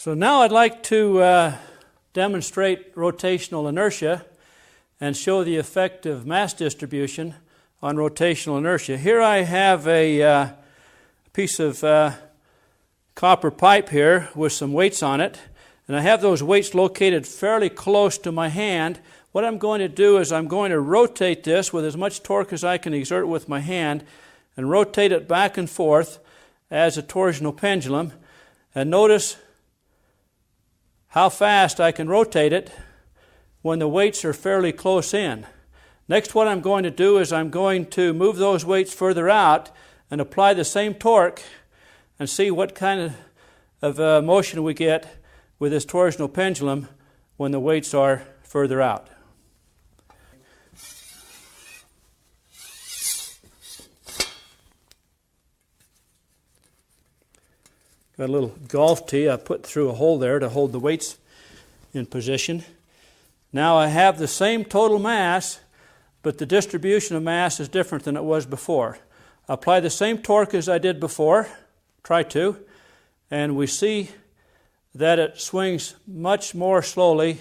So now I'd like to demonstrate rotational inertia and show the effect of mass distribution on rotational inertia. Here I have a piece of copper pipe here with some weights on it, and I have those weights located fairly close to my hand. What I'm going to do is I'm going to rotate this with as much torque as I can exert with my hand and rotate it back and forth as a torsional pendulum. And notice how fast I can rotate it when the weights are fairly close in. Next, what I'm going to do is I'm going to move those weights further out and apply the same torque and see what kind of motion we get with this torsional pendulum when the weights are further out. Got a little golf tee I put through a hole there to hold the weights in position. Now I have the same total mass, but the distribution of mass is different than it was before. I apply the same torque as I did before, try to, and we see that it swings much more slowly,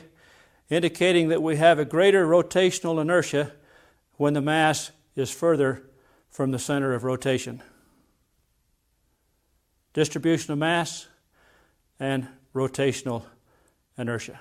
indicating that we have a greater rotational inertia when the mass is further from the center of rotation. Distribution of mass and rotational inertia.